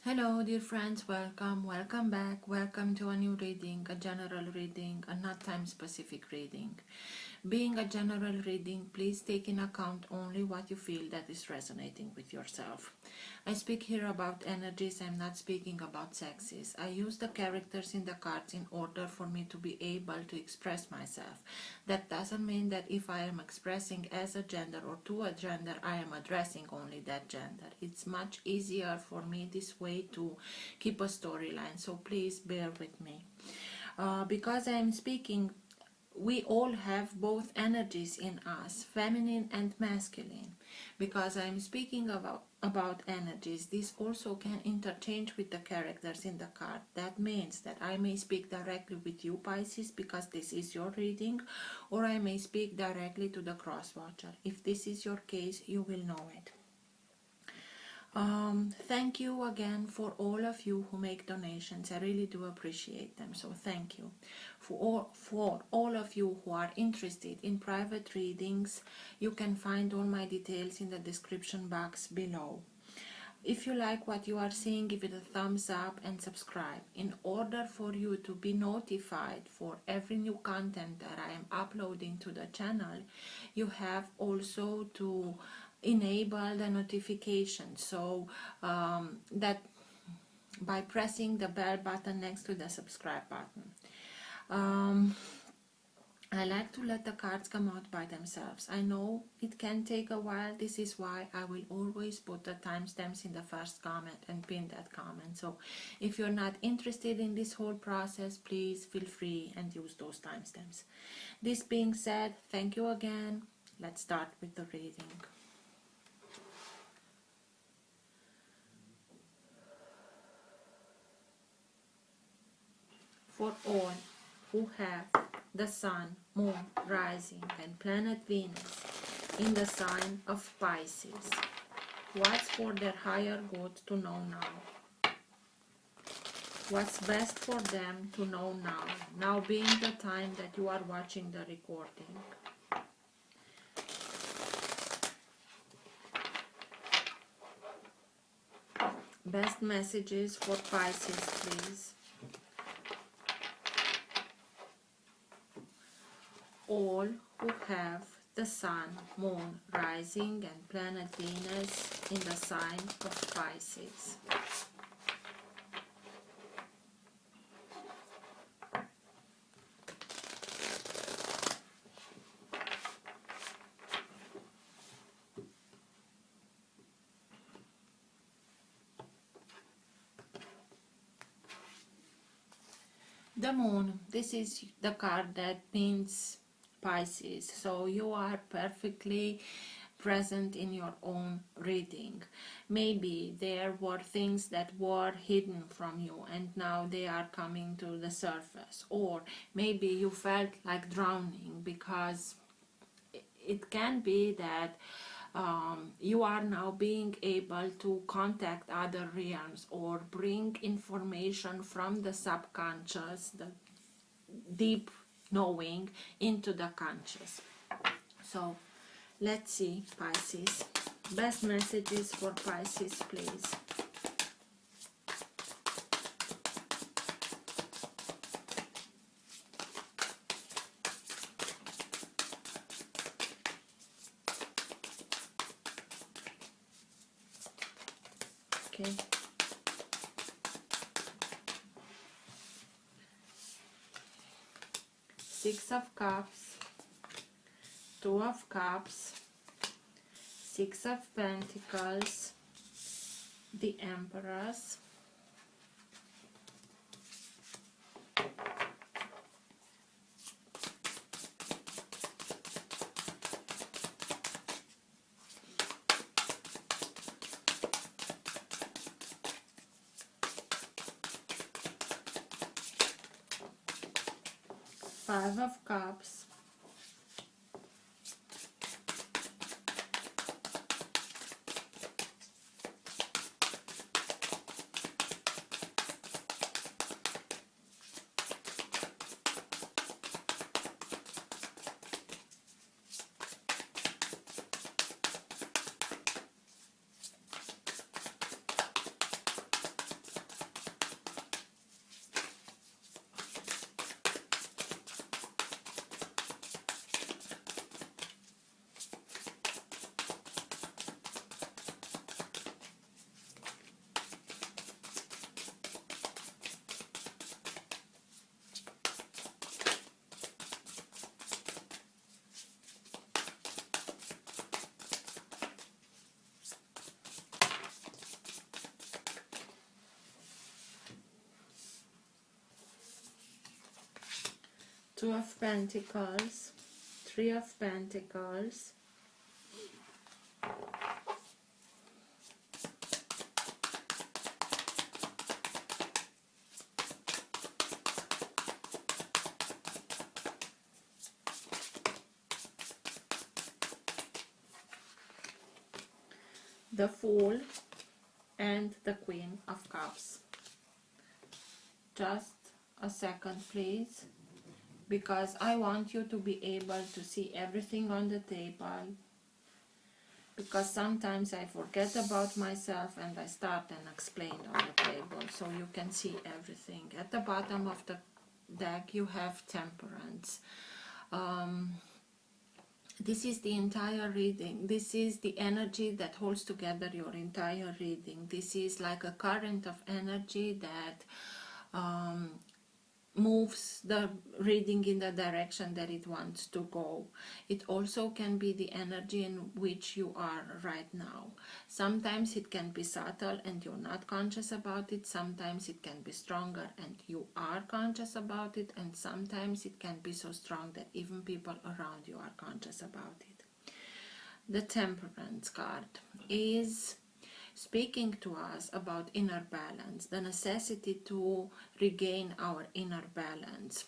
Hello dear friends, welcome back, welcome to a new reading, a general reading, a not time specific reading. Being a general reading, please take in account only what you feel that is resonating with yourself. I speak here about energies, I'm not speaking about sexes. I use the characters in the cards in order for me to be able to express myself. That doesn't mean that if I am expressing as a gender or to a gender, I am addressing only that gender. It's much easier for me this way to keep a storyline, so please bear with me. Because I am speaking, we all have both energies in us, feminine and masculine. Because I'm speaking about energies, this also can interchange with the characters in the card. That means that I may speak directly with you, Pisces, because this is your reading, or I may speak directly to the cross-watcher. If this is your case, you will know it. Thank you again for all of you who make donations. I really do appreciate them, so thank you. For all of you who are interested in private readings, you can find all my details in the description box below. If you like what you are seeing, give it a thumbs up and subscribe. In order for you to be notified for every new content that I am uploading to the channel, you have also to enable the notification, so that by pressing the bell button next to the subscribe button. I like to let the cards come out by themselves. I know it can take a while. This is why I will always put the timestamps in the first comment and pin that comment. So if you're not interested in this whole process, please feel free and use those timestamps. This being said, thank you again. Let's start with the reading. For all who have the Sun, Moon, Rising and Planet Venus in the sign of Pisces, what's for their higher good to know now? What's best for them to know now? Now being the time that you are watching the recording. Best messages for Pisces, please. All who have the Sun, Moon, Rising and Planet Venus in the sign of Pisces. The Moon, this is the card that means Pisces, so you are perfectly present in your own reading. Maybe there were things that were hidden from you and now they are coming to the surface, or maybe you felt like drowning, because it can be that you are now being able to contact other realms or bring information from the subconscious, the deep knowing, into the conscious. So let's see, Pisces. Best messages for Pisces, please. Okay. Six of Cups, Two of Cups, Six of Pentacles, the Empress, Five of Cups, Two of Pentacles, Three of Pentacles, the Fool, and the Queen of Cups. Just a second, please, because I want you to be able to see everything on the table, because sometimes I forget about myself and I start and explain on the table, so you can see everything. At the bottom of the deck you have Temperance. This is the entire reading. This is the energy that holds together your entire reading. This is like a current of energy that moves the reading in the direction that it wants to go. It also can be the energy in which you are right now. Sometimes it can be subtle and you're not conscious about it. Sometimes it can be stronger and you are conscious about it. And sometimes it can be so strong that even people around you are conscious about it. The Temperance card is speaking to us about inner balance, the necessity to regain our inner balance.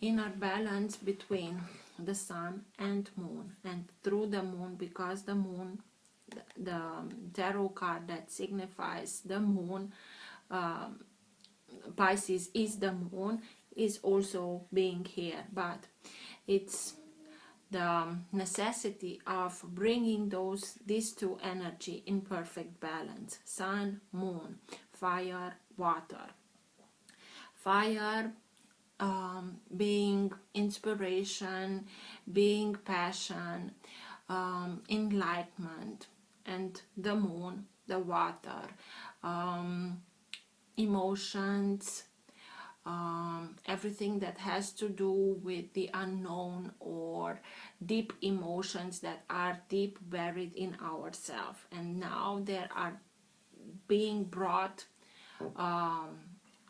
Inner balance between the sun and moon, and through the moon, because the moon, the tarot card that signifies the moon, Pisces is the moon, is also being here, but it's the necessity of bringing these two energy in perfect balance. Sun, moon, fire, water. Fire being inspiration, being passion, enlightenment, and the moon, the water, emotions, everything that has to do with the unknown or deep emotions that are deep buried in ourselves, and now they are being brought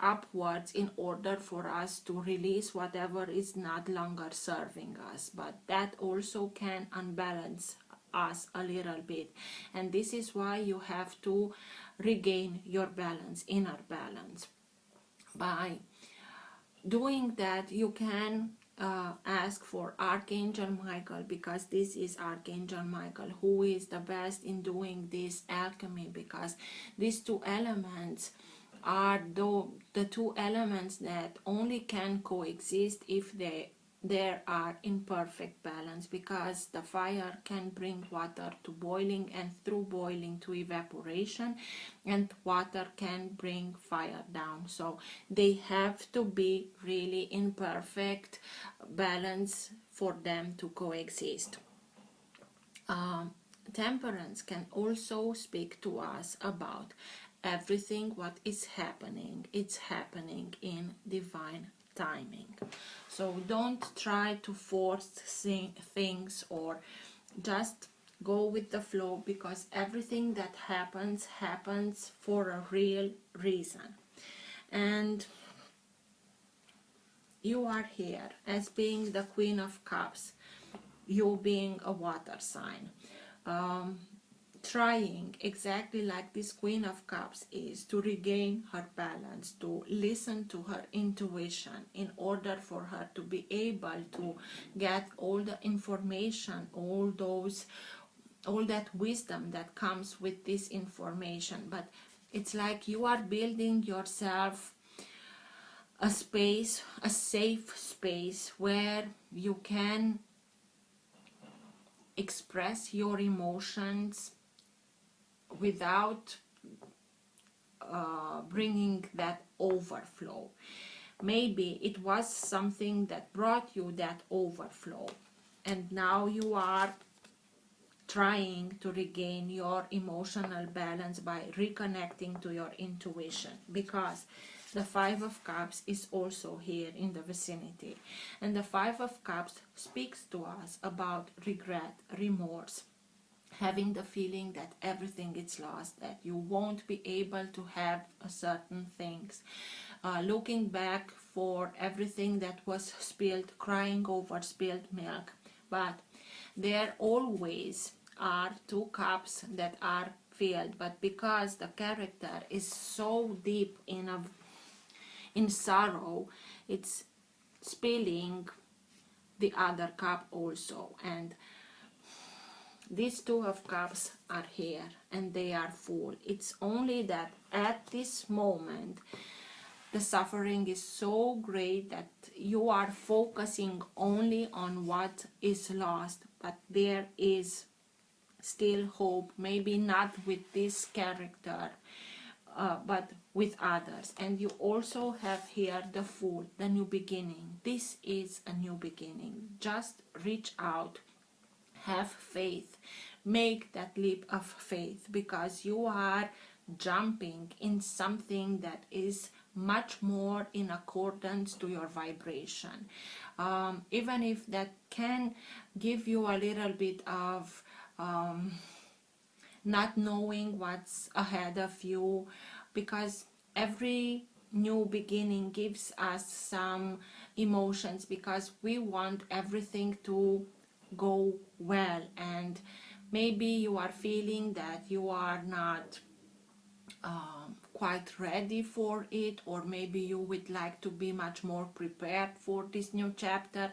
upwards in order for us to release whatever is not longer serving us. But that also can unbalance us a little bit, and this is why you have to regain your balance, inner balance. By doing that, you can ask for Archangel Michael, because this is Archangel Michael who is the best in doing this alchemy, because these two elements are the two elements that only can coexist if they are in perfect balance, because the fire can bring water to boiling, and through boiling to evaporation, and water can bring fire down. So they have to be really in perfect balance for them to coexist. Temperance can also speak to us about everything what is happening. It's happening in divine timing. So don't try to force things or just go with the flow, because everything that happens for a real reason. And you are here as being the Queen of Cups, you being a water sign, trying exactly like this Queen of Cups is to regain her balance, to listen to her intuition in order for her to be able to get all the information, all that wisdom that comes with this information. But it's like you are building yourself a space, a safe space where you can express your emotions without bringing that overflow. Maybe it was something that brought you that overflow, and now you are trying to regain your emotional balance by reconnecting to your intuition, because the Five of Cups is also here in the vicinity, and the Five of Cups speaks to us about regret, remorse, having the feeling that everything is lost, that you won't be able to have certain things, looking back for everything that was spilled, crying over spilled milk. But there always are two cups that are filled, but because the character is so deep in sorrow, it's spilling the other cup also. And these two of cups are here and they are full. It's only that at this moment the suffering is so great that you are focusing only on what is lost, but there is still hope, maybe not with this character, but with others. And you also have here the Fool, the new beginning. This is a new beginning. Just reach out, have faith, make that leap of faith, because you are jumping in something that is much more in accordance to your vibration. Even if that can give you a little bit of not knowing what's ahead of you, because every new beginning gives us some emotions, because we want everything to go well, and maybe you are feeling that you are not quite ready for it, or maybe you would like to be much more prepared for this new chapter.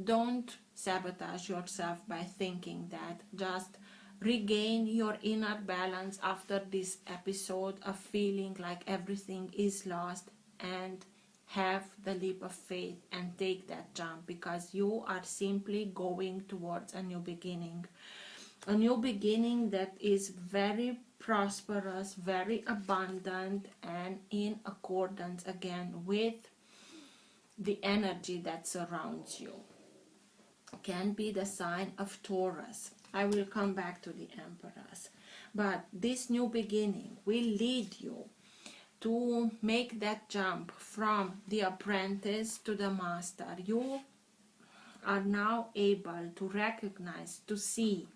Don't sabotage yourself by thinking that. Just regain your inner balance after this episode of feeling like everything is lost, and have the leap of faith and take that jump, because you are simply going towards a new beginning. A new beginning that is very prosperous, very abundant, and in accordance again with the energy that surrounds you. Can be the sign of Taurus. I will come back to the Empress. But this new beginning will lead you to make that jump from the apprentice to the master. You are now able to recognize, to see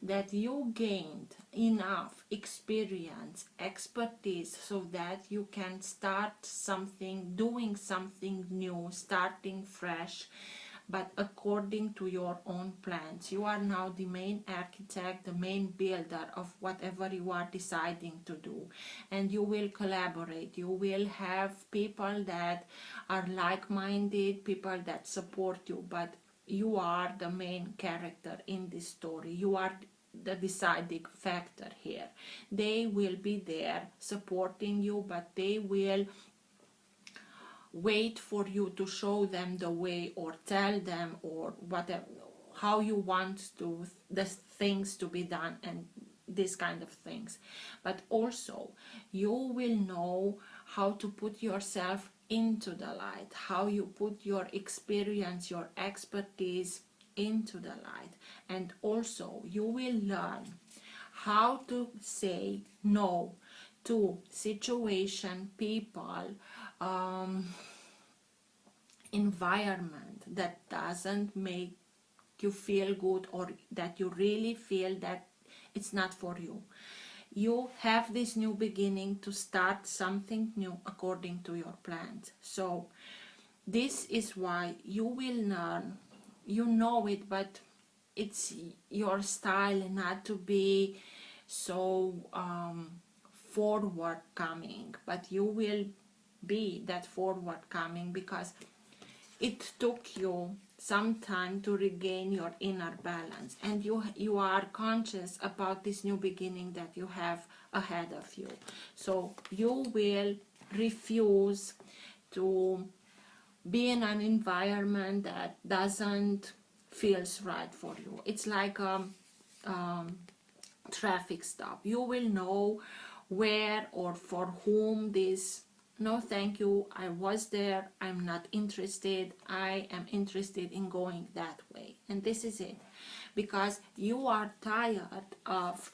that you gained enough experience, expertise, so that you can start something, doing something new, starting fresh, but according to your own plans. You are now the main architect, the main builder of whatever you are deciding to do, and you will collaborate. You will have people that are like-minded, people that support you, but you are the main character in this story. You are the deciding factor here. They will be there supporting you, but they will wait for you to show them the way, or tell them, or whatever, how you want to the things to be done, and these kind of things. But also you will know how to put yourself into the light, how you put your experience, your expertise into the light. And also you will learn how to say no to situation, people, environment that doesn't make you feel good, or that you really feel that it's not for you. You have this new beginning to start something new according to your plans. So this is why you will learn, you know it, but it's your style not to be so forward coming, but you will be that forward coming, because it took you some time to regain your inner balance, and you are conscious about this new beginning that you have ahead of you. So you will refuse to be in an environment that doesn't feels right for you. It's like a traffic stop. You will know where or for whom this, no thank you, I was there, I'm not interested, I am interested in going that way. And this is it, because you are tired of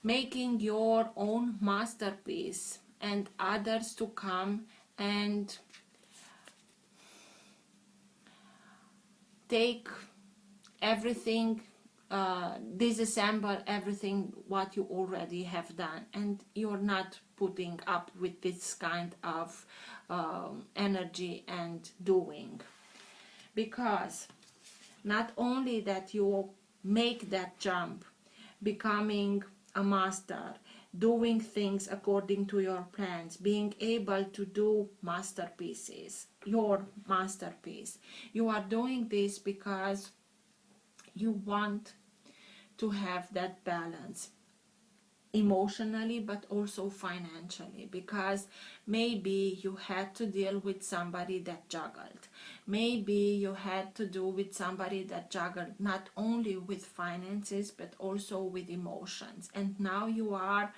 making your own masterpiece and others to come and take everything disassemble everything what you already have done, and you're not putting up with this kind of energy and doing, because not only that you make that jump, becoming a master, doing things according to your plans, being able to do masterpieces, your masterpiece. You are doing this because you want to have that balance emotionally, but also financially, because maybe you had to deal with somebody that juggled. Maybe you had to do with somebody that juggled not only with finances but also with emotions, and now you are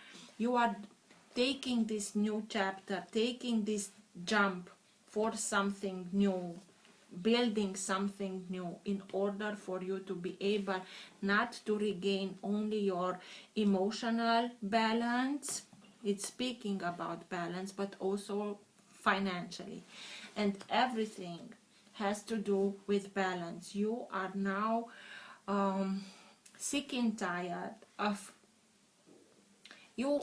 taking this new chapter, taking this jump for something new, building something new, in order for you to be able not to regain only your emotional balance, it's speaking about balance, but also financially, and everything has to do with balance. You are now sick and tired of you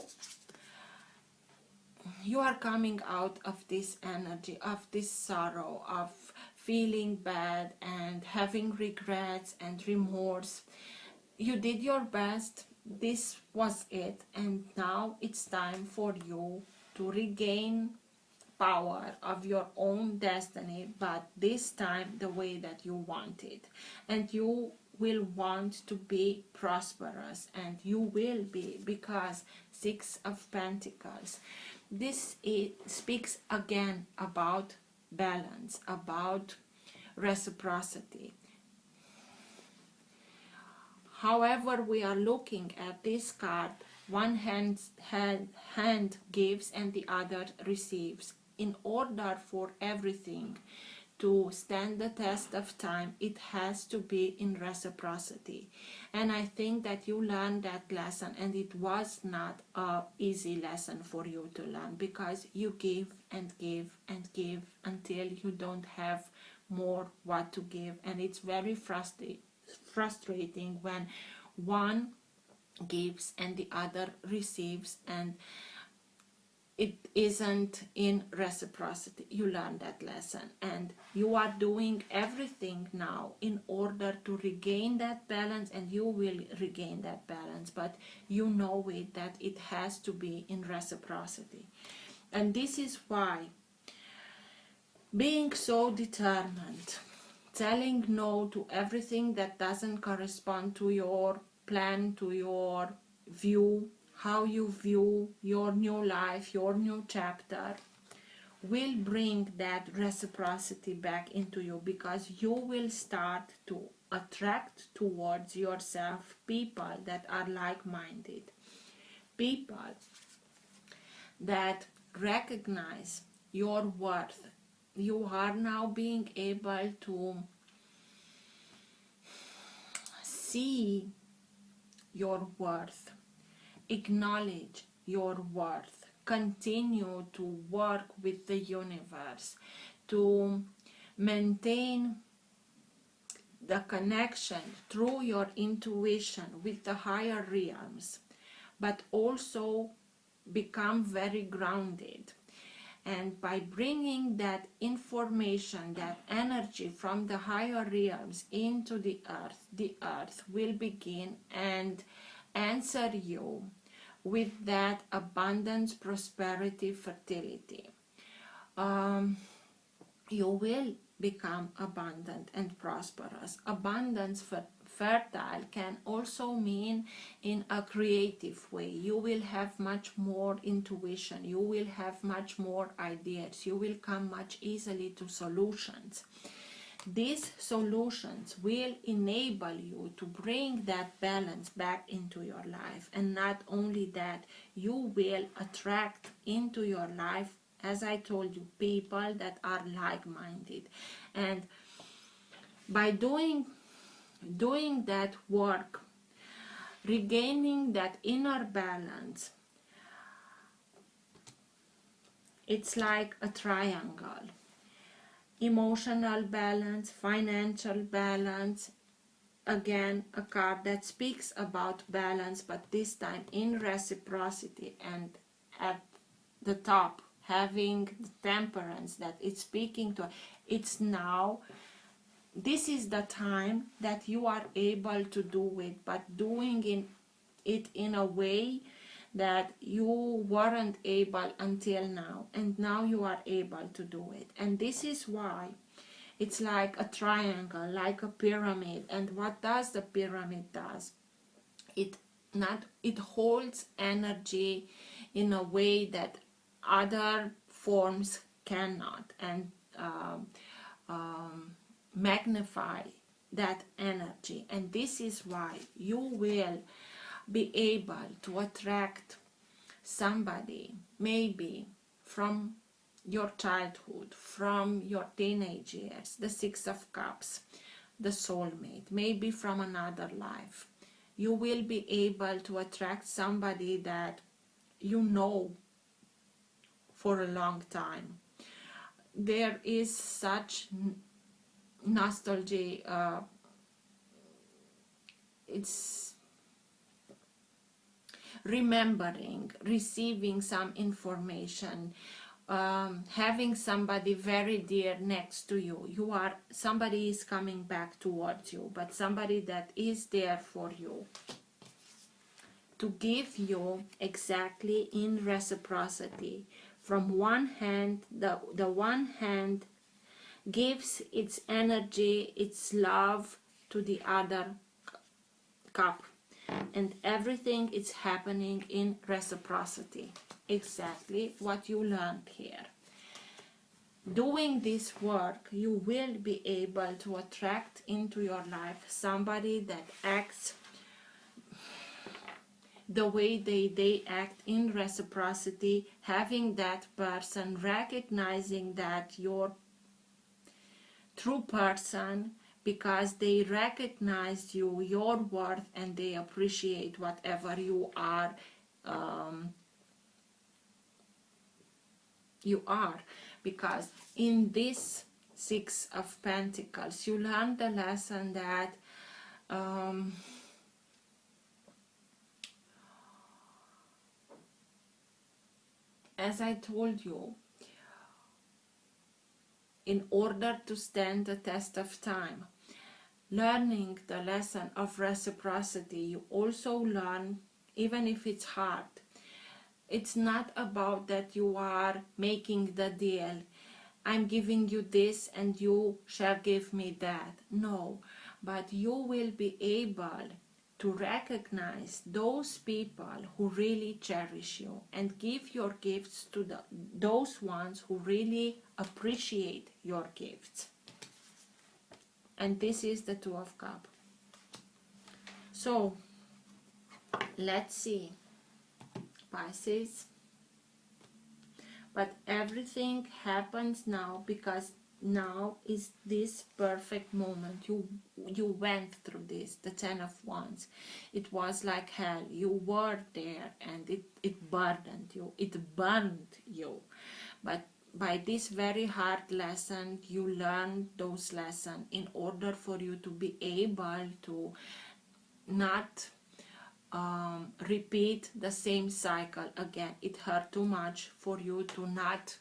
are coming out of this energy, of this sorrow, of feeling bad and having regrets and remorse. You did your best, this was it, and now it's time for you to regain power of your own destiny, but this time the way that you want it. And you will want to be prosperous, and you will be, because Six of Pentacles, this speaks again about balance, about reciprocity. However we are looking at this card, one hand gives and the other receives. In order for everything to stand the test of time, it has to be in reciprocity. And I think that you learned that lesson, and it was not an easy lesson for you to learn, because you give and give and give until you don't have more what to give, and it's very frustrating when one gives and the other receives and it isn't in reciprocity. You learn that lesson, and you are doing everything now in order to regain that balance, and you will regain that balance, but you know it, that it has to be in reciprocity. And this is why being so determined, telling no to everything that doesn't correspond to your plan, to your view, how you view your new life, your new chapter, will bring that reciprocity back into you, because you will start to attract towards yourself people that are like-minded, people that recognize your worth. You are now being able to see your worth, acknowledge your worth, continue to work with the universe to maintain the connection through your intuition with the higher realms, but also become very grounded. And by bringing that information, that energy from the higher realms into the earth will begin and answer you with that abundance, prosperity, fertility. You will become abundant and prosperous. Abundance, fertile can also mean in a creative way. You will have much more intuition, you will have much more ideas, you will come much easily to solutions. These solutions will enable you to bring that balance back into your life, and not only that, you will attract into your life, as I told you, people that are like-minded. And by doing that work, regaining that inner balance, it's like a triangle: emotional balance, financial balance, again a card that speaks about balance, but this time in reciprocity, and at the top having the Temperance that it's speaking to. It's now, this is the time that you are able to do it, but doing it in a way that you weren't able until now, and now you are able to do it. And this is why it's like a triangle, like a pyramid. And what does the pyramid does? It holds energy in a way that other forms cannot, and magnify that energy. And this is why you will be able to attract somebody, maybe from your childhood, from your teenage years, the Six of Cups, the soulmate, maybe from another life. You will be able to attract somebody that you know for a long time. There is such nostalgia, it's remembering, receiving some information, having somebody very dear next to you. Somebody is coming back towards you, but somebody that is there for you, to give you exactly in reciprocity. From one hand, the one hand gives its energy, its love to the other cup, and everything is happening in reciprocity. Exactly what you learned here. Doing this work, you will be able to attract into your life somebody that acts the way they act in reciprocity, having that person recognizing that your true person, because they recognize you, your worth, and they appreciate whatever you are. Because in this Six of Pentacles, you learn the lesson that as I told you, in order to stand the test of time, learning the lesson of reciprocity, you also learn, even if it's hard, it's not about that you are making the deal, I'm giving you this and you shall give me that. No, but you will be able to recognize those people who really cherish you and give your gifts to those ones who really appreciate your gifts. And this is the Two of Cups. So let's see, Pisces. But everything happens now because now is this perfect moment. You went through this, the Ten of Wands. It was like hell. You were there and it burdened you. It burned you. But by this very hard lesson, you learned those lessons in order for you to be able to not repeat the same cycle again. It hurt too much for you to not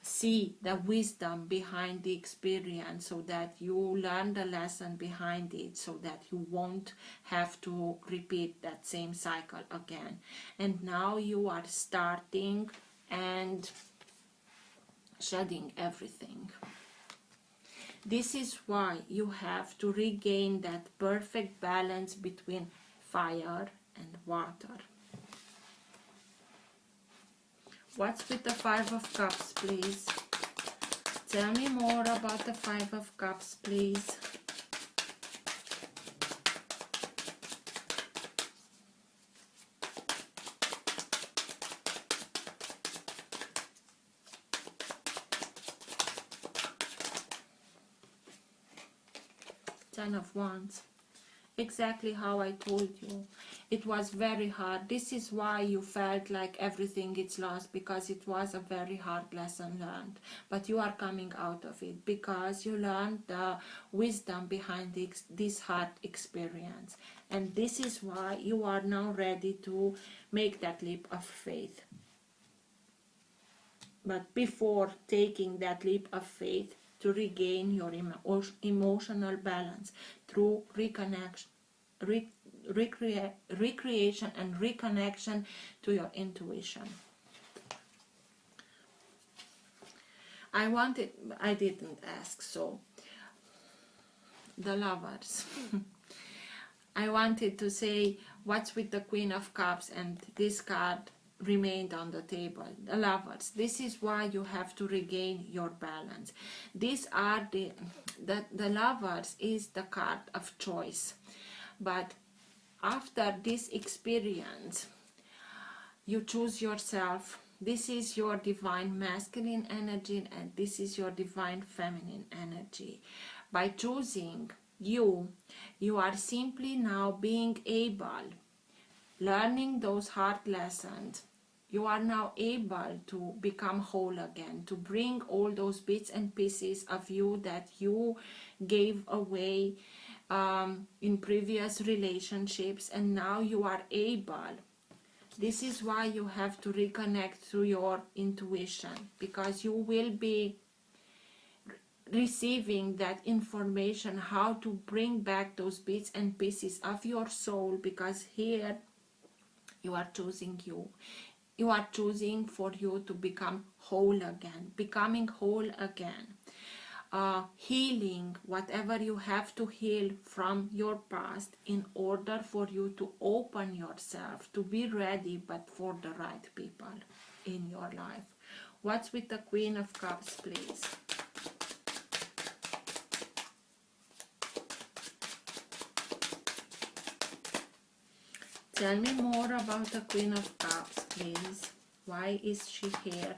see the wisdom behind the experience, so that you learn the lesson behind it, so that you won't have to repeat that same cycle again. And now you are starting and shedding everything. This is why you have to regain that perfect balance between fire and water. What's with the Five of Cups, please? Tell me more about the Five of Cups, please. Ten of Wands. Exactly how I told you. It was very hard. This is why you felt like everything is lost, because it was a very hard lesson learned. But you are coming out of it because you learned the wisdom behind this hard experience. And this is why you are now ready to make that leap of faith. But before taking that leap of faith, to regain your emotional balance through reconnection, recreation and reconnection to your intuition. I didn't ask, so the Lovers. I wanted to say what's with the Queen of Cups, and this card remained on the table. The Lovers. This is why you have to regain your balance. These are the Lovers is the card of choice. But after this experience, you choose yourself. This is your divine masculine energy, and this is your divine feminine energy. By choosing you are simply now being able, learning those hard lessons. You are now able to become whole again, to bring all those bits and pieces of you that you gave away in previous relationships, and now you are able. This is why you have to reconnect to your intuition, because you will be receiving that information, how to bring back those bits and pieces of your soul, because here you are choosing you. You are choosing for you to become whole again, becoming whole again. Healing whatever you have to heal from your past in order for you to open yourself, to be ready, but for the right people in your life. What's with the Queen of Cups, please? Tell me more about the Queen of Cups, please. Why is she here?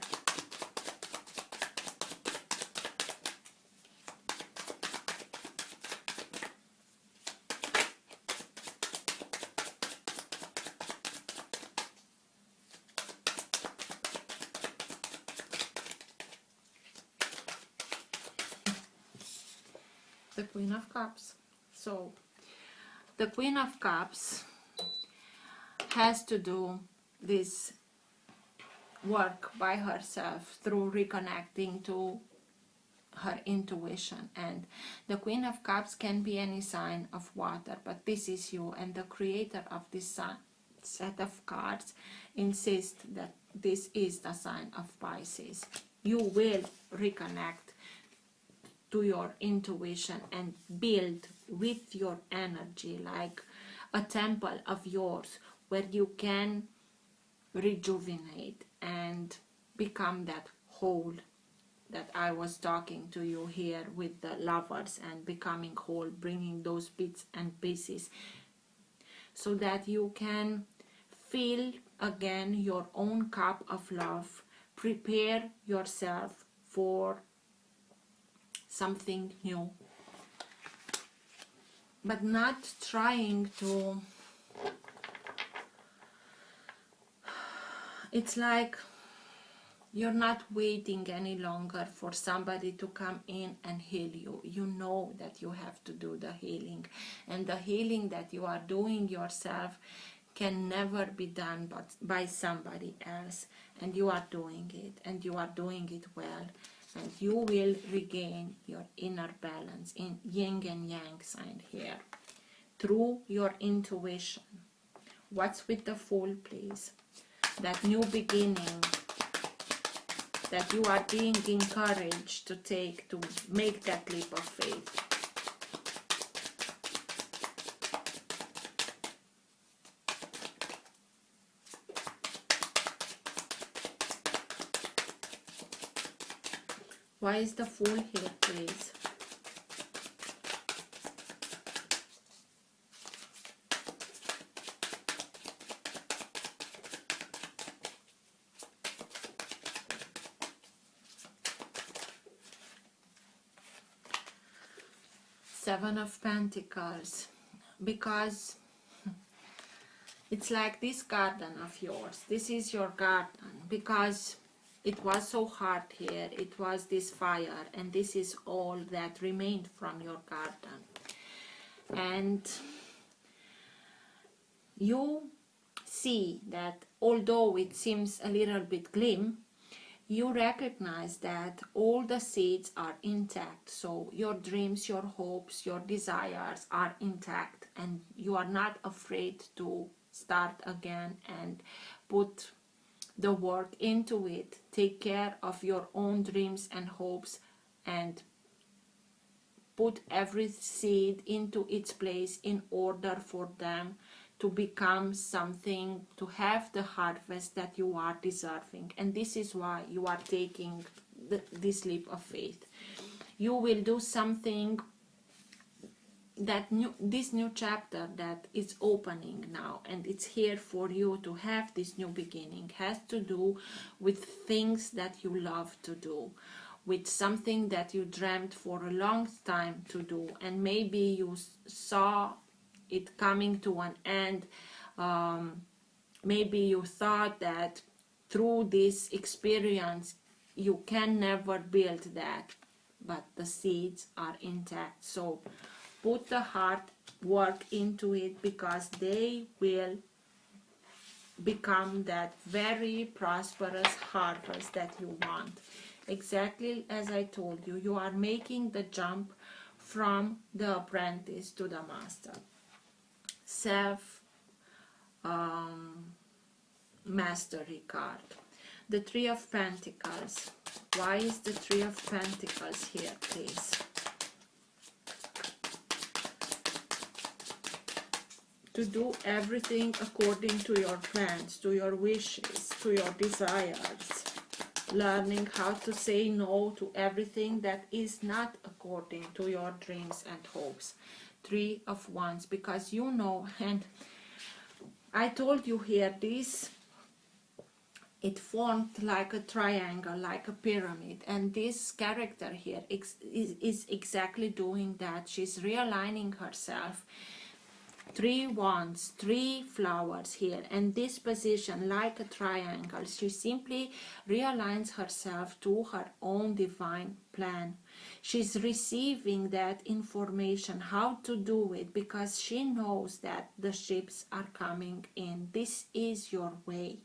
The Queen of Cups. So, the Queen of Cups has to do this work by herself through reconnecting to her intuition. And the Queen of Cups can be any sign of water, but this is you, and the creator of this set of cards insists that this is the sign of Pisces. You will reconnect to your intuition and build with your energy like a temple of yours, where you can rejuvenate and become that whole that I was talking to you here with the Lovers, and becoming whole, bringing those bits and pieces so that you can fill again your own cup of love, prepare yourself for something new, but not trying to. It's like you're not waiting any longer for somebody to come in and heal you. You know that you have to do the healing, and the healing that you are doing yourself can never be done but by somebody else, and you are doing it, and you are doing it well, and you will regain your inner balance in yin and yang sign here through your intuition. What's with the Fool, please? That new beginning that you are being encouraged to take, to make that leap of faith. Why is the Fool here, please? Seven of Pentacles, because It's like this garden of yours. This is your garden because it was so hard here. It was this fire, and this is all that remained from your garden. And you see that although it seems a little bit glim, you recognize that all the seeds are intact. So your dreams, your hopes, your desires are intact, and you are not afraid to start again and put the work into it. Take care of your own dreams and hopes and put every seed into its place in order for them to become something, to have the harvest that you are deserving. And this is why you are taking this leap of faith. You will do something that this new chapter that is opening now, and it's here for you to have this new beginning, has to do with things that you love to do, with something that you dreamt for a long time to do, and maybe you saw it coming to an end. Maybe you thought that through this experience you can never build that, but the seeds are intact. So put the hard work into it, because they will become that very prosperous harvest that you want. Exactly as I told you, you are making the jump from the apprentice to the master. Self mastery card. The Tree of Pentacles. Why is the Tree of Pentacles here, please? To do everything according to your plans, to your wishes, to your desires. Learning how to say no to everything that is not according to your dreams and hopes. Three of Wands, because you know, and I told you here, this, it formed like a triangle, like a pyramid, and this character here is exactly doing that. She's realigning herself. 3 wands, 3 flowers here, and this position like a triangle. She simply realigns herself to her own divine plan. She's receiving that information, how to do it, because she knows that the ships are coming in. This is your way.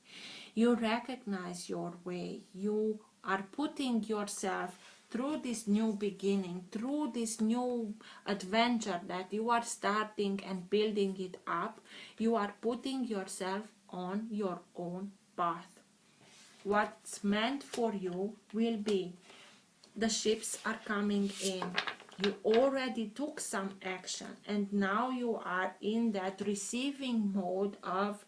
You recognize your way. You are putting yourself through this new beginning, through this new adventure that you are starting and building it up. You are putting yourself on your own path. What's meant for you will be. The ships are coming in. You already took some action, and now you are in that receiving mode of.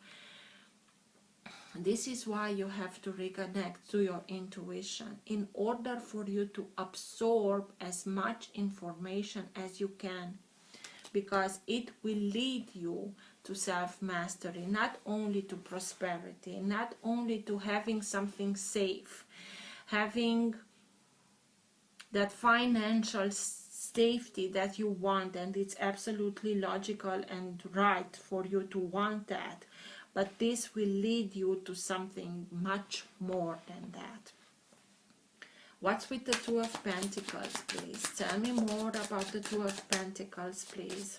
This is why you have to reconnect to your intuition in order for you to absorb as much information as you can, because it will lead you to self-mastery, not only to prosperity, not only to having something safe, having that financial safety that you want, and it's absolutely logical and right for you to want that. But this will lead you to something much more than that. What's with the Two of Pentacles, please? Tell me more about the Two of Pentacles, please.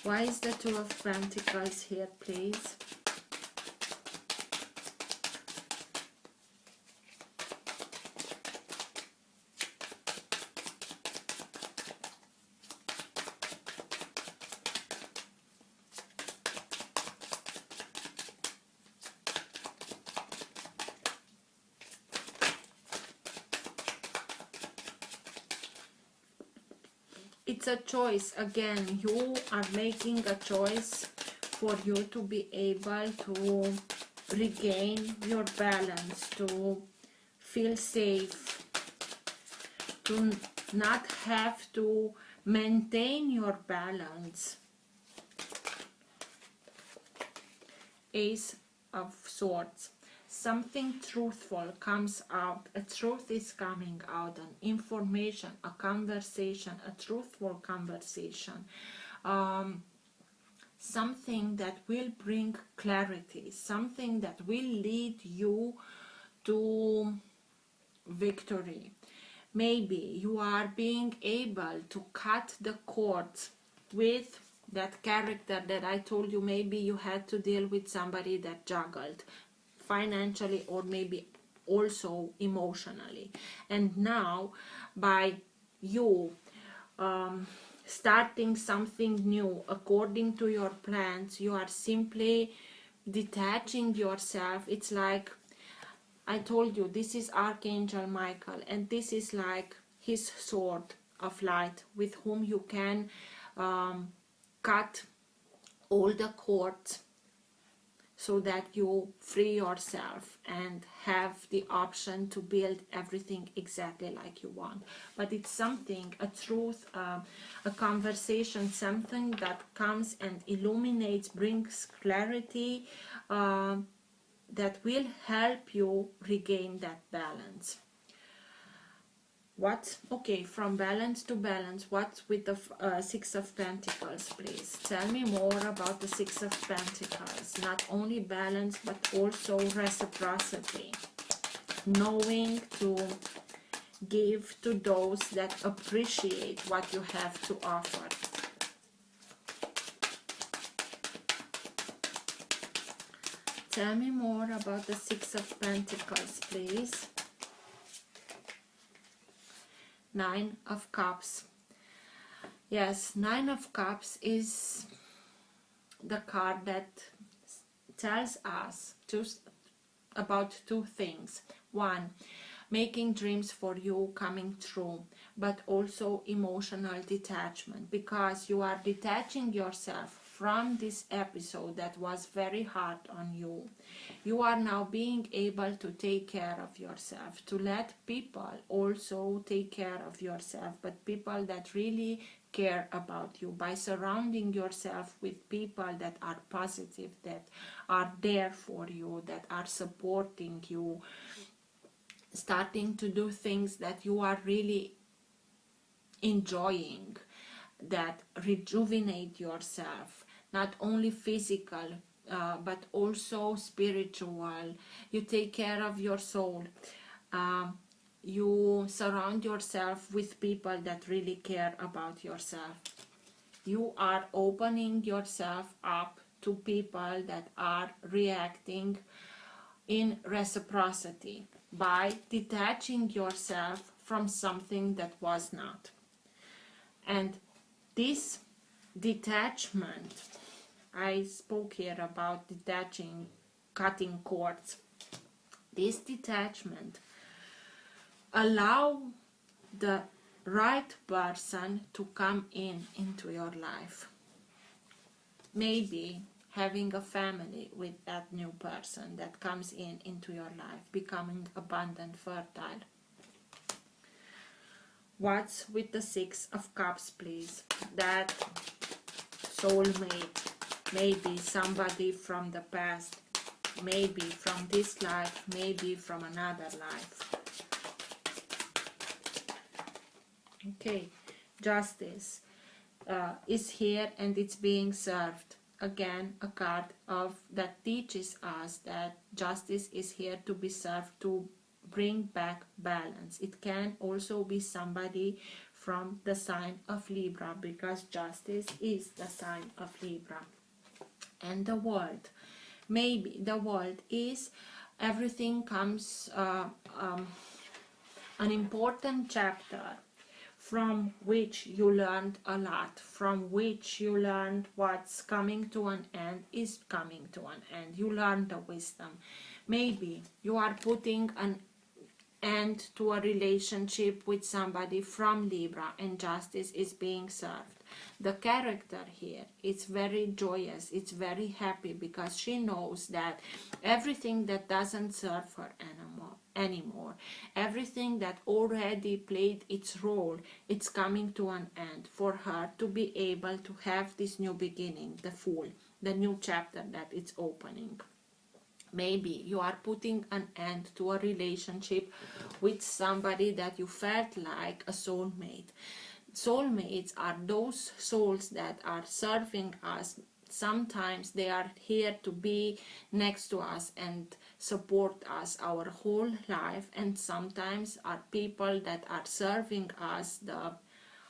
Why is the Two of Pentacles here, please? It's a choice. Again, you are making a choice for you to be able to regain your balance, to feel safe, to not have to maintain your balance. Ace of Swords. something truthful comes out, a truth is coming out, an information, a conversation, a truthful conversation, something that will bring clarity, something that will lead you to victory. Maybe you are being able to cut the cords with that character that I told you. Maybe you had to deal with somebody that juggled financially or maybe also emotionally, and now by you starting something new according to your plans, you are simply detaching yourself. It's like I told you, this is Archangel Michael, and this is like his sword of light with whom you can cut all the cords so that you free yourself and have the option to build everything exactly like you want. But it's something, a truth, a conversation, something that comes and illuminates, brings clarity, that will help you regain that balance. What? Okay, from balance to balance. What's with the Six of Pentacles, please? Tell me more about the Six of Pentacles. Not only balance, but also reciprocity. Knowing to give to those that appreciate what you have to offer. Tell me more about the Six of Pentacles, please. Nine of Cups. Yes, Nine of Cups is the card that tells us about two things. One, making dreams for you coming true, but also emotional detachment, because you are detaching yourself from this episode that was very hard on you. You are now being able to take care of yourself, to let people also take care of yourself, but people that really care about you, by surrounding yourself with people that are positive, that are there for you, that are supporting you, starting to do things that you are really enjoying, that rejuvenate yourself, not only physical but also spiritual. You take care of your soul. You surround yourself with people that really care about yourself. You are opening yourself up to people that are reacting in reciprocity by detaching yourself from something that was not. And this detachment, I spoke here about detaching, cutting cords. This detachment allow the right person to come into your life. Maybe having a family with that new person that comes into your life, becoming abundant, fertile. What's with the Six of Cups, please? That soulmate, maybe somebody from the past, maybe from this life, maybe from another life. Okay, Justice is here and it's being served. Again, a card that teaches us that justice is here to be served, to bring back balance. It can also be somebody from the sign of Libra, because justice is the sign of Libra. And the world, maybe the world is, everything comes, an important chapter from which you learned a lot, from which you learned what's coming to an end is coming to an end. You learned the wisdom. Maybe you are putting an end to a relationship with somebody from Libra and justice is being served. The character here is very joyous, it's very happy, because she knows that everything that doesn't serve her anymore, everything that already played its role, it's coming to an end, for her to be able to have this new beginning, the Fool, the new chapter that it's opening. Maybe you are putting an end to a relationship with somebody that you felt like a soulmate. Soulmates are those souls that are serving us. Sometimes they are here to be next to us and support us our whole life, and sometimes are people that are serving us the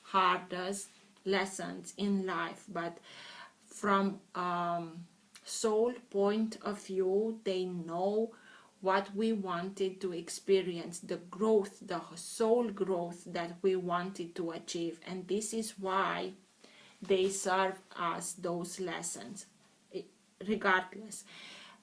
hardest lessons in life. But from soul point of view, they know what we wanted to experience, the growth, the soul growth that we wanted to achieve, and this is why they serve us those lessons. Regardless,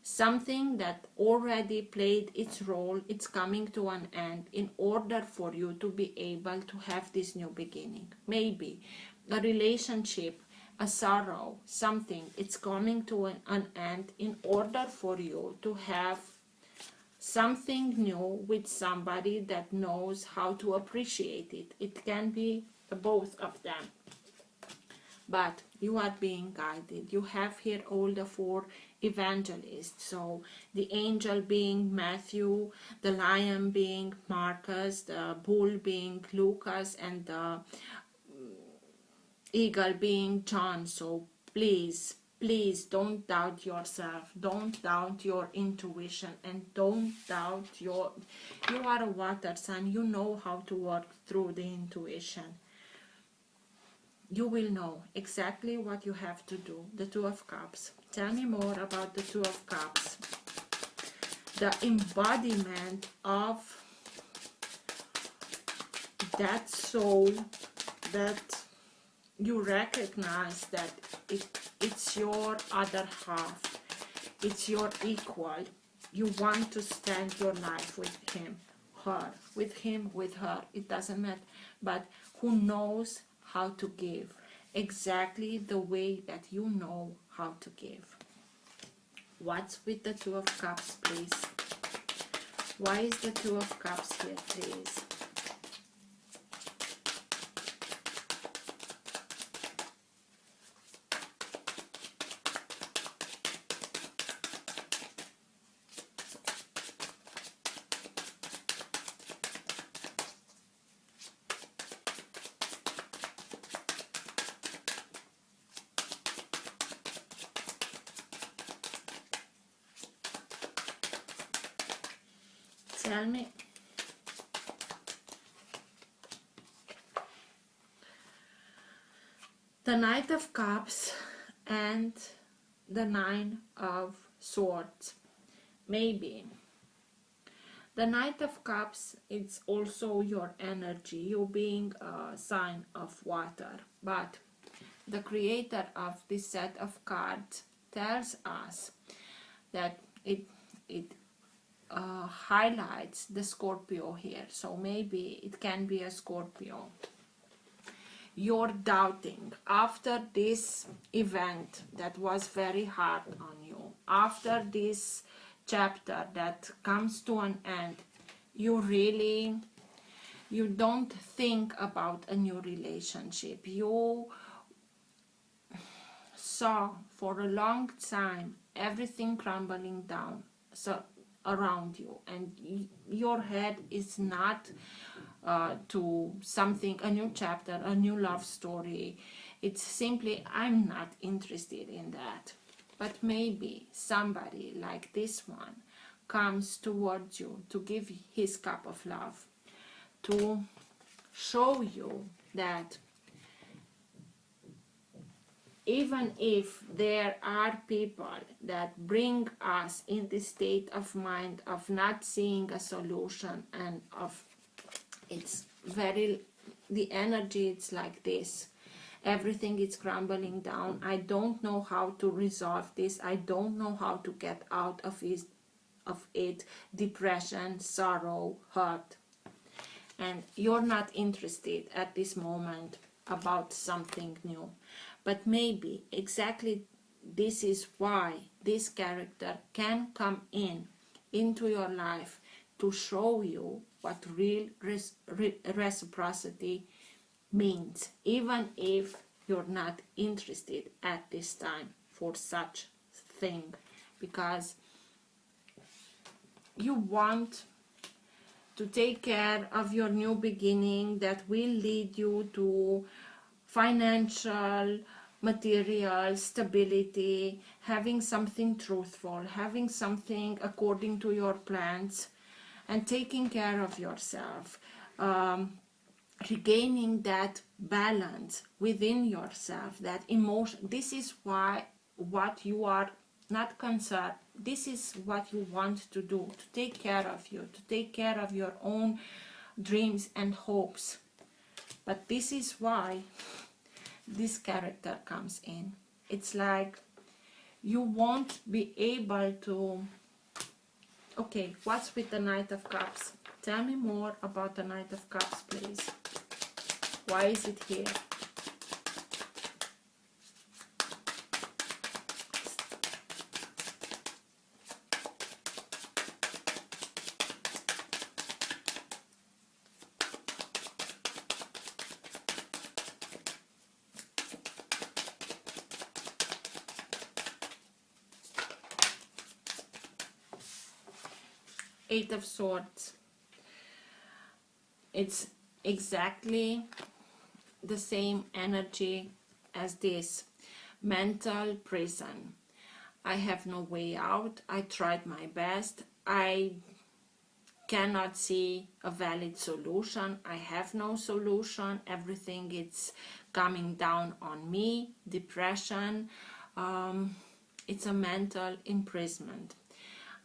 something that already played its role, it's coming to an end in order for you to be able to have this new beginning. Maybe a relationship, a sorrow, something, it's coming to an end in order for you to have something new with somebody that knows how to appreciate it. It can be both of them, but you are being guided. You have here all the four evangelists, so the angel being Matthew, the lion being Marcus, the bull being Lucas, and the eagle being John. So please don't doubt yourself, don't doubt your intuition, and don't doubt you are a water sign. You know how to work through the intuition. You will know exactly what you have to do. The Two of Cups. Tell me more about the Two of Cups. The embodiment of that soul that you recognize that it's your other half, it's your equal. You want to spend your life with him, her, with him, with her, it doesn't matter, but who knows how to give exactly the way that you know how to give. What's with the Two of Cups, please? Why is the Two of Cups here, please? Tell me. The Knight of Cups and the Nine of Swords. Maybe the Knight of Cups, it's also your energy, you being a sign of water, but the creator of this set of cards tells us that it highlights the Scorpio here. So maybe it can be a Scorpio. You're doubting after this event that was very hard on you, after this chapter that comes to an end, you don't think about a new relationship. You saw for a long time everything crumbling down around you, and your head is not to something, a new chapter, a new love story. It's simply, I'm not interested in that. But maybe somebody like this one comes towards you to give his cup of love, to show you that even if there are people that bring us in this state of mind of not seeing a solution, and of the energy, it's like this, everything is crumbling down, I don't know how to resolve this, I don't know how to get out of it, depression, sorrow, hurt, and you're not interested at this moment about something new. But maybe exactly this is why this character can come into your life to show you what real reciprocity means, even if you're not interested at this time for such thing, because you want to take care of your new beginning that will lead you to financial, material stability, having something truthful, having something according to your plans, and taking care of yourself, regaining that balance within yourself, that emotion. This is why what you are not concerned, this is what you want to do, to take care of you, to take care of your own dreams and hopes. But this is why this character comes in. It's like you won't be able to... Okay, what's with the Knight of Cups? Tell me more about the Knight of Cups, please. Why is it here? Eight of Swords. It's exactly the same energy as this. Mental prison. I have no way out. I tried my best. I cannot see a valid solution. I have no solution. Everything is coming down on me. Depression. It's a mental imprisonment.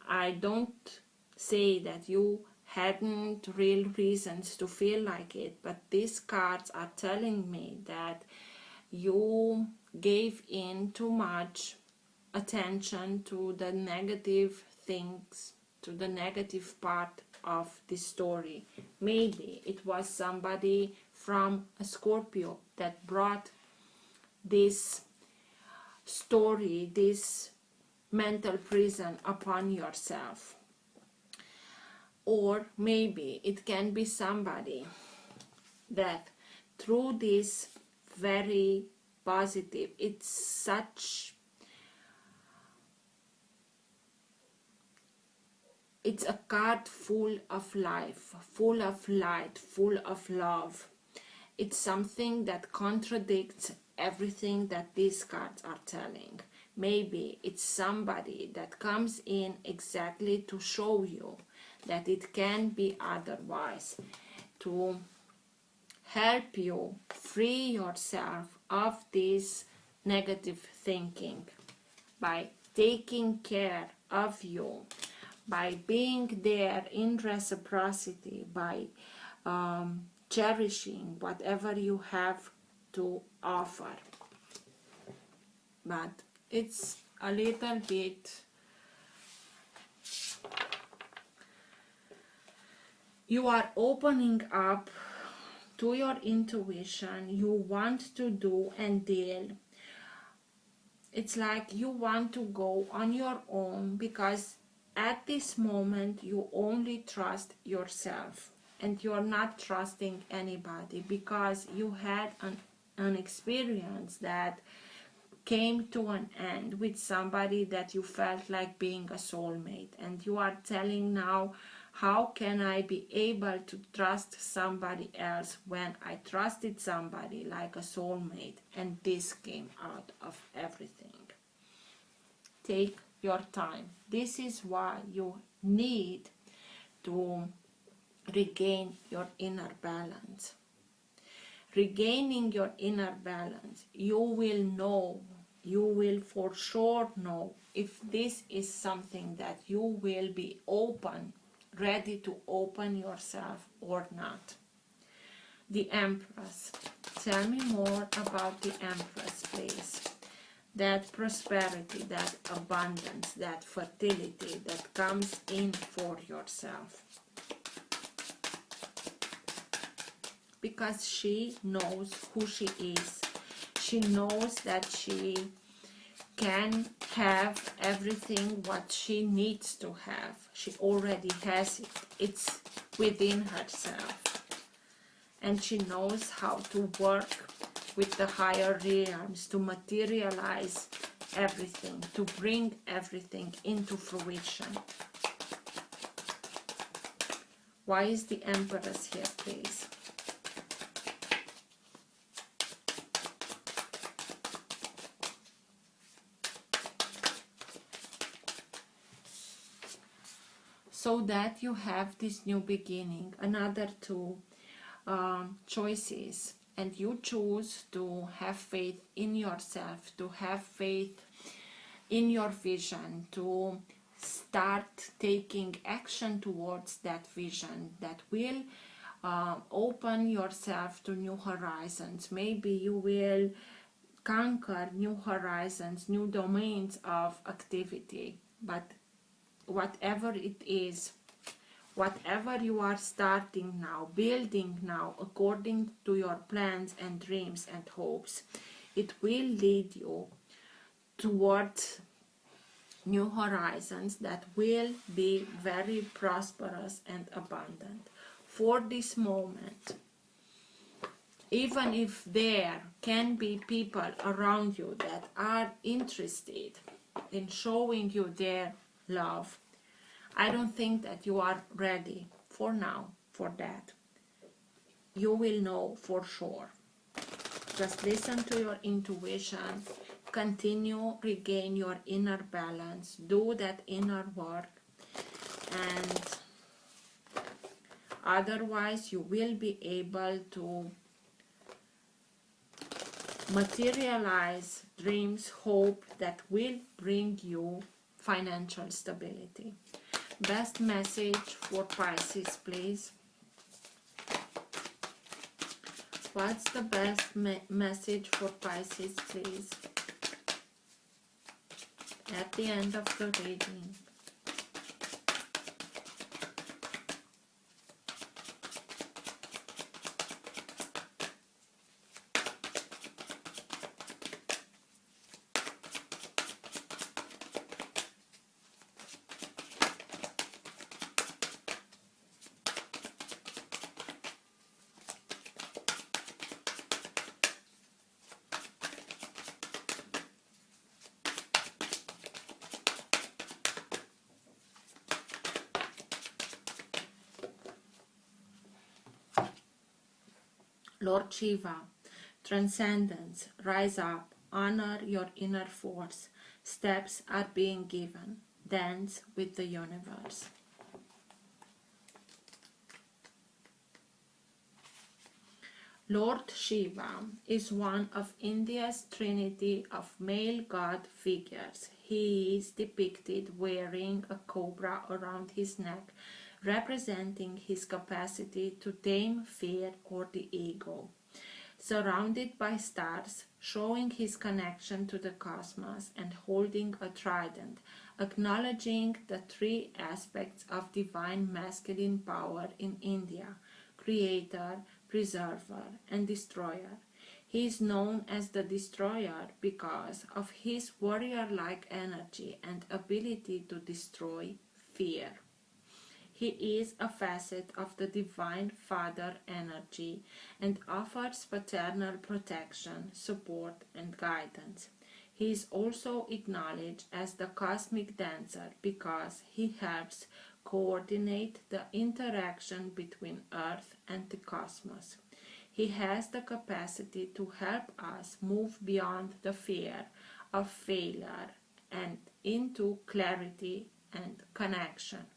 I don't say that you hadn't real reasons to feel like it, but these cards are telling me that you gave in too much attention to the negative things, to the negative part of the story. Maybe it was somebody from a Scorpio that brought this story, this mental prison upon yourself. Or maybe it can be somebody that through this very positive, it's such, it's a card full of life, full of light, full of love. It's something that contradicts everything that these cards are telling. Maybe it's somebody that comes in exactly to show you that it can be otherwise, to help you free yourself of this negative thinking by taking care of you, by being there in reciprocity, by cherishing whatever you have to offer. But it's a little bit... You are opening up to your intuition. You want to do and deal. It's like you want to go on your own, because at this moment you only trust yourself and you're not trusting anybody, because you had an experience that came to an end with somebody that you felt like being a soulmate, and you are telling now, how can I be able to trust somebody else when I trusted somebody like a soulmate? And this came out of everything. Take your time. This is why you need to regain your inner balance. Regaining your inner balance, you will know, you will for sure know if this is something that you will be open, ready to open yourself or not. The Empress. Tell me more about the Empress, please. That prosperity, that abundance, that fertility that comes in for yourself. Because she knows who she is. She knows that she can have everything what she needs to have. She already has it. It's within herself. And she knows how to work with the higher realms to materialize everything, to bring everything into fruition. Why is the Empress here, please? So that you have this new beginning, another two choices, and you choose to have faith in yourself, to have faith in your vision, to start taking action towards that vision that will open yourself to new horizons. Maybe you will conquer new horizons, new domains of activity, but whatever it is, whatever you are starting now, building now, according to your plans and dreams and hopes, it will lead you towards new horizons that will be very prosperous and abundant. For this moment, even if there can be people around you that are interested in showing you their love, I don't think that you are ready for now for that. You will know for sure. Just listen to your intuition, continue, regain your inner balance, do that inner work, and otherwise you will be able to materialize dreams, hope that will bring you financial stability. Best message for Pisces, please. What's the best message for Pisces, please? At the end of the reading. Lord Shiva, transcendence, rise up, honor your inner force. Steps are being given. Dance with the universe. Lord Shiva is one of India's trinity of male god figures. He is depicted wearing a cobra around his neck, representing his capacity to tame fear or the ego. Surrounded by stars, showing his connection to the cosmos, and holding a trident, acknowledging the three aspects of divine masculine power in India: creator, preserver, and destroyer. He is known as the destroyer because of his warrior-like energy and ability to destroy fear. He is a facet of the Divine Father energy and offers paternal protection, support, and guidance. He is also acknowledged as the cosmic dancer because he helps coordinate the interaction between Earth and the cosmos. He has the capacity to help us move beyond the fear of failure and into clarity and connection.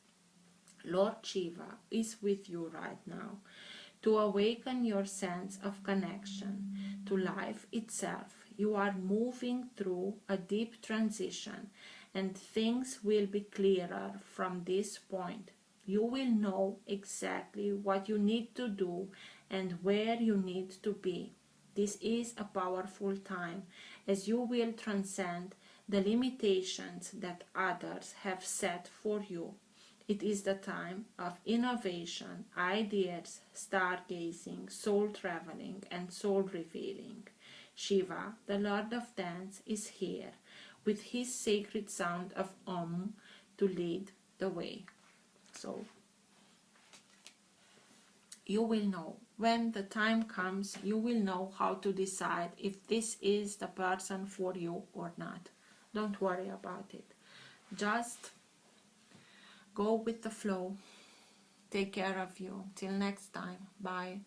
Lord Shiva is with you right now to awaken your sense of connection to life itself. You are moving through a deep transition, and things will be clearer from this point. You will know exactly what you need to do and where you need to be. This is a powerful time, as you will transcend the limitations that others have set for you. It is the time of innovation, ideas, stargazing, soul traveling, and soul revealing. Shiva, the Lord of Dance, is here with his sacred sound of Om to lead the way. So, you will know. When the time comes, you will know how to decide if this is the person for you or not. Don't worry about it. Just go with the flow. Take care of you. Till next time. Bye.